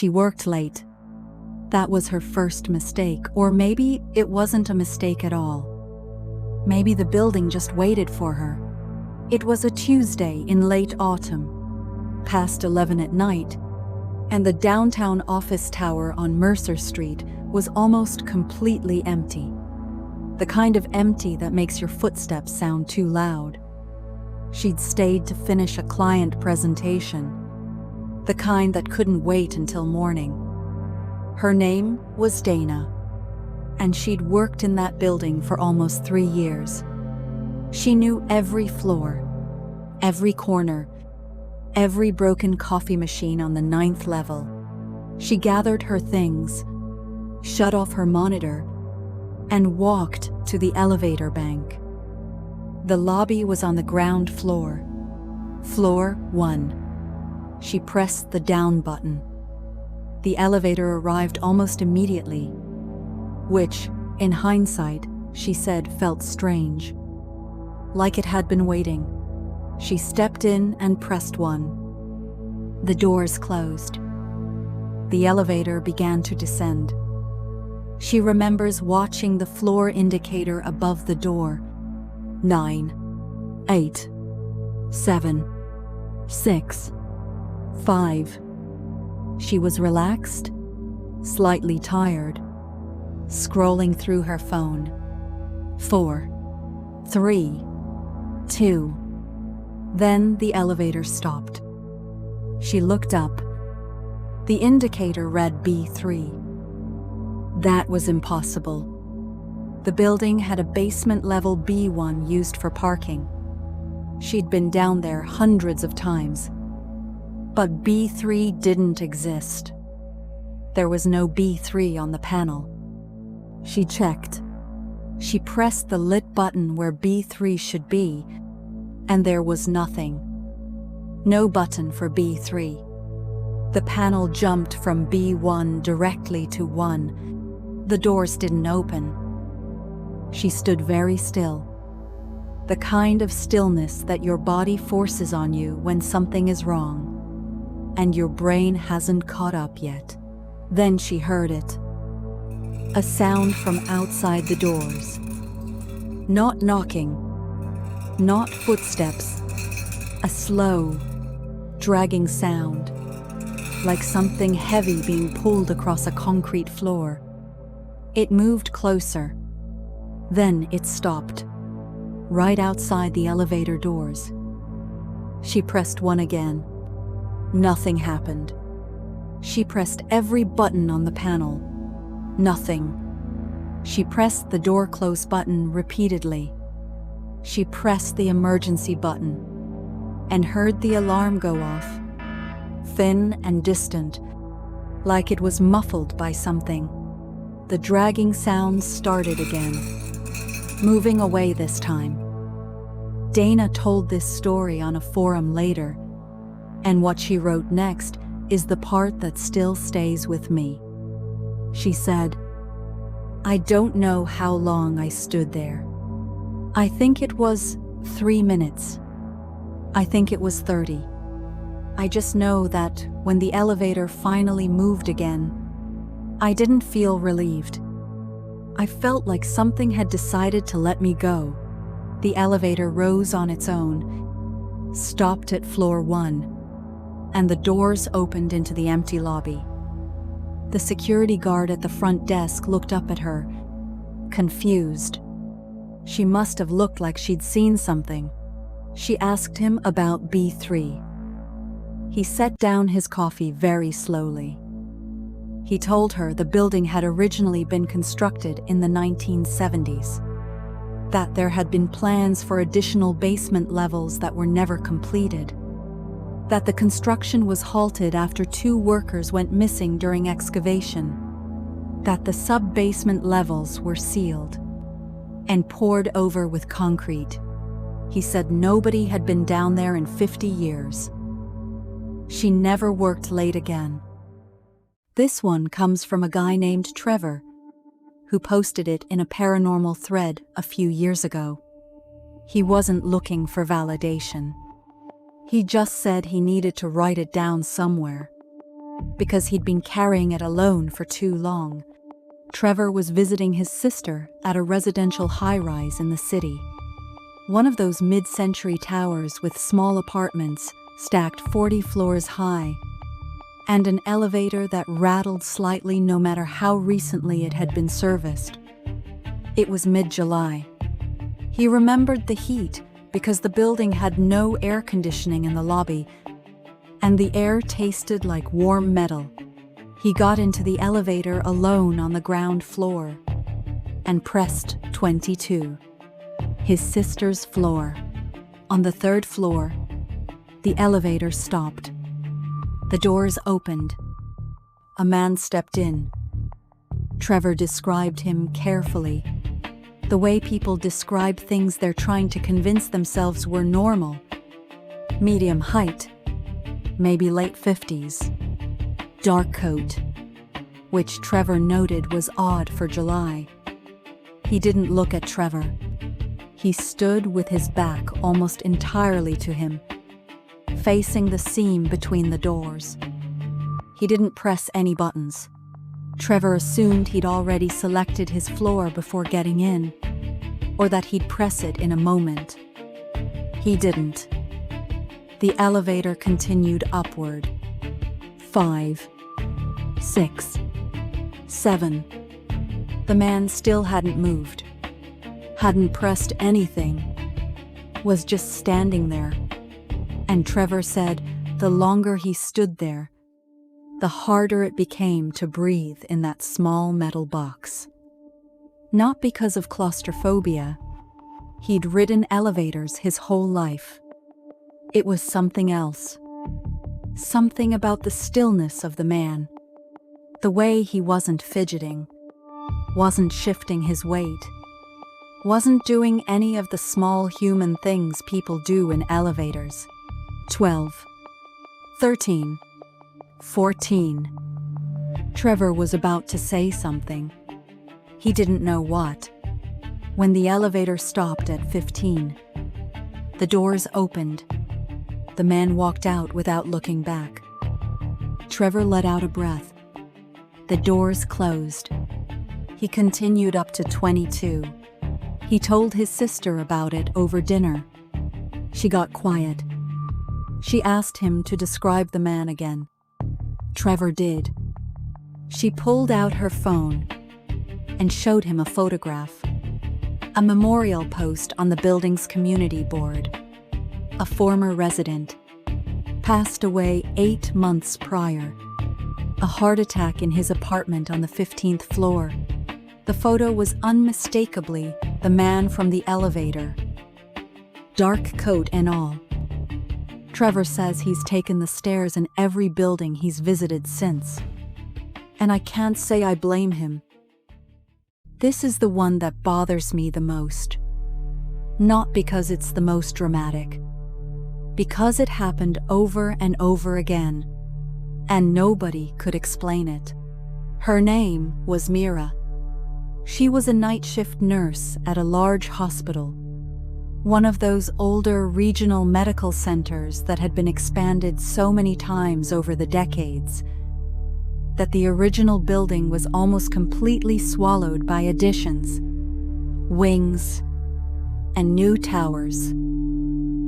She worked late. That was her first mistake, or maybe it wasn't a mistake at all. Maybe the building just waited for her. It was a Tuesday in late autumn, past 11 at night, and the downtown office tower on Mercer Street was almost completely empty. The kind of empty that makes your footsteps sound too loud. She'd stayed to finish a client presentation, the kind that couldn't wait until morning. Her name was Dana, and she'd worked in that building for almost 3 years. She knew every floor, every corner, every broken coffee machine on the 9th level. She gathered her things, shut off her monitor, and walked to the elevator bank. The lobby was on the ground floor, floor 1. She pressed the down button. The elevator arrived almost immediately, which, in hindsight, she said felt strange. Like it had been waiting. She stepped in and pressed 1. The doors closed. The elevator began to descend. She remembers watching the floor indicator above the door. 9, 8, 7, 6, 5. She was relaxed, slightly tired, scrolling through her phone. 4, 3, 2. Then the elevator stopped. She looked up. The indicator read B3. That was impossible. The building had a basement level B1 used for parking. She'd been down there hundreds of times. But B3 didn't exist. There was no B3 on the panel. She checked. She pressed the lit button where B3 should be, and there was nothing. No button for B3. The panel jumped from B1 directly to 1. The doors didn't open. She stood very still. The kind of stillness that your body forces on you when something is wrong, and your brain hasn't caught up yet. Then she heard it. A sound from outside the doors. Not knocking, not footsteps. A slow, dragging sound, like something heavy being pulled across a concrete floor. It moved closer. Then it stopped, right outside the elevator doors. She pressed 1 again. Nothing happened. She pressed every button on the panel. Nothing. She pressed the door close button repeatedly. She pressed the emergency button and heard the alarm go off, thin and distant, like it was muffled by something. The dragging sound started again, moving away this time. Dana told this story on a forum later, and what she wrote next is the part that still stays with me. She said, "I don't know how long I stood there. I think it was 3 minutes. I think it was 30. I just know that when the elevator finally moved again, I didn't feel relieved. I felt like something had decided to let me go." The elevator rose on its own, stopped at floor 1, and the doors opened into the empty lobby. The security guard at the front desk looked up at her, confused. She must have looked like she'd seen something. She asked him about B3. He set down his coffee very slowly. He told her the building had originally been constructed in the 1970s, that there had been plans for additional basement levels that were never completed, that the construction was halted after 2 workers went missing during excavation, that the sub-basement levels were sealed and poured over with concrete. He said nobody had been down there in 50 years. She never worked late again. This one comes from a guy named Trevor, who posted it in a paranormal thread a few years ago. He wasn't looking for validation. He just said he needed to write it down somewhere. because he'd been carrying it alone for too long. Trevor was visiting his sister at a residential high-rise in the city. One of those mid-century towers with small apartments stacked 40 floors high, and an elevator that rattled slightly no matter how recently it had been serviced. It was mid-July. He remembered the heat because the building had no air conditioning in the lobby, and the air tasted like warm metal. He got into the elevator alone on the ground floor and pressed 22, his sister's floor. On the third floor, the elevator stopped. The doors opened. A man stepped in. Trevor described him carefully, the way people describe things they're trying to convince themselves were normal. Medium height, maybe late 50s. Dark coat, which Trevor noted was odd for July. He didn't look at Trevor. He stood with his back almost entirely to him, facing the seam between the doors. He didn't press any buttons. Trevor assumed he'd already selected his floor before getting in, or that he'd press it in a moment. He didn't. The elevator continued upward. 5, 6, 7. The man still hadn't moved, hadn't pressed anything, was just standing there. And Trevor said the longer he stood there, the harder it became to breathe in that small metal box. Not because of claustrophobia. He'd ridden elevators his whole life. It was something else. Something about the stillness of the man. The way he wasn't fidgeting, wasn't shifting his weight, wasn't doing any of the small human things people do in elevators. 12, 13, 14. Trevor was about to say something. He didn't know what. When the elevator stopped at 15, the doors opened. The man walked out without looking back. Trevor let out a breath. The doors closed. He continued up to 22. He told his sister about it over dinner. She got quiet. She asked him to describe the man again. Trevor did. She pulled out her phone and showed him a photograph. A memorial post on the building's community board. A former resident. Passed away 8 months prior. A heart attack in his apartment on the 15th floor. The photo was unmistakably the man from the elevator. Dark coat and all. Trevor says he's taken the stairs in every building he's visited since. And I can't say I blame him. This is the one that bothers me the most. Not because it's the most dramatic. Because it happened over and over again. And nobody could explain it. Her name was Mira. She was a night shift nurse at a large hospital. One of those older regional medical centers that had been expanded so many times over the decades that the original building was almost completely swallowed by additions, wings, and new towers.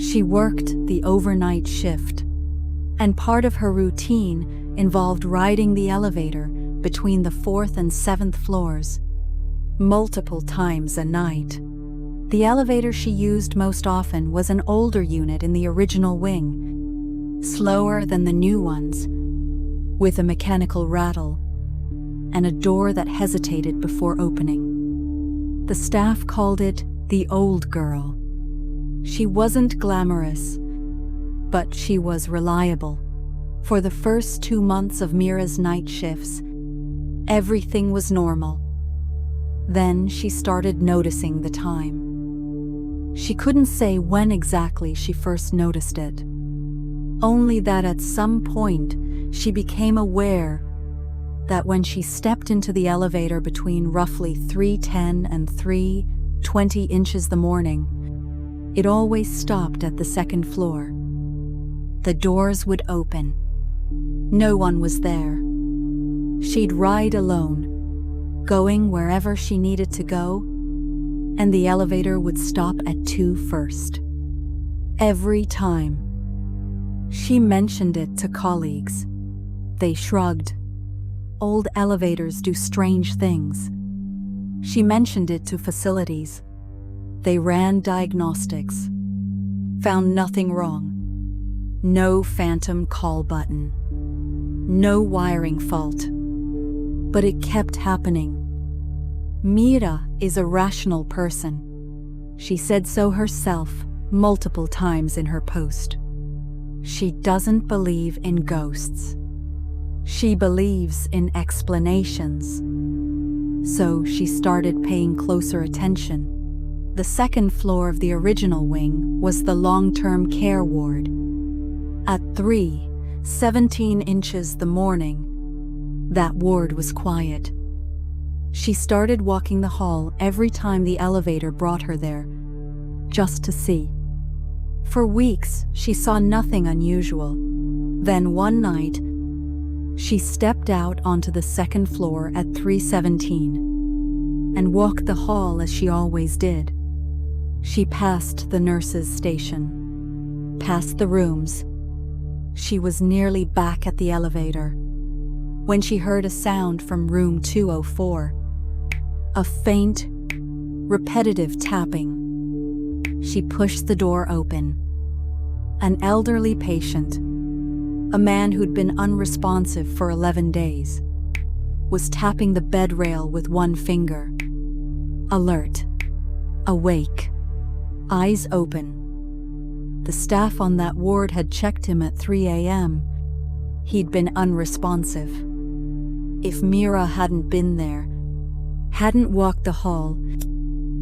She worked the overnight shift, and part of her routine involved riding the elevator between the 4th and 7th floors, multiple times a night. The elevator she used most often was an older unit in the original wing, slower than the new ones, with a mechanical rattle and a door that hesitated before opening. The staff called it the old girl. She wasn't glamorous, but she was reliable. For the first 2 months of Mira's night shifts, everything was normal. Then she started noticing the time. She couldn't say when exactly she first noticed it. Only that at some point she became aware that when she stepped into the elevator between roughly 3:10 and 3:20 inches the morning, it always stopped at the 2nd floor. The doors would open, No one was there. She'd ride alone, going wherever she needed to go, and the elevator would stop at 2 first. Every time. She mentioned it to colleagues. They shrugged. Old elevators do strange things. She mentioned it to facilities. They ran diagnostics. Found nothing wrong. No phantom call button. No wiring fault. But it kept happening. Mira is a rational person. She said so herself multiple times in her post. She doesn't believe in ghosts. She believes in explanations. So she started paying closer attention. The second floor of the original wing was the long-term care ward. At 3:17 inches the morning, that ward was quiet. She started walking the hall every time the elevator brought her there, just to see. For weeks, she saw nothing unusual. Then one night, she stepped out onto the second floor at 3:17 and walked the hall as she always did. She passed the nurse's station, past the rooms. She was nearly back at the elevator when she heard a sound from room 204. A faint, repetitive tapping. She pushed the door open. An elderly patient, a man who'd been unresponsive for 11 days, was tapping the bed rail with one finger. Alert, awake, eyes open. The staff on that ward had checked him at 3 a.m. He'd been unresponsive. If Mira hadn't been there, hadn't walked the hall,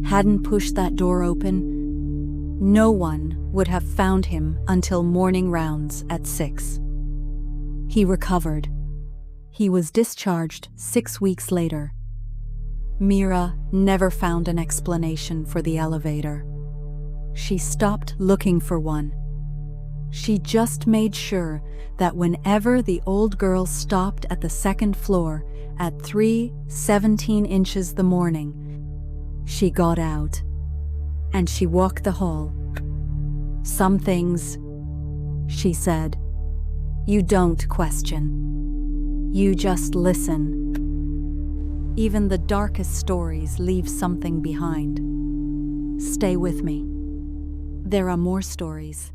hadn't pushed that door open, no one would have found him until morning rounds at 6. He recovered. He was discharged 6 weeks later. Mira never found an explanation for the elevator. She stopped looking for one. She just made sure that whenever the old girl stopped at the second floor at 3:17 inches the morning, she got out and she walked the hall. Some things, she said, you don't question. You just listen. Even the darkest stories leave something behind. Stay with me. There are more stories.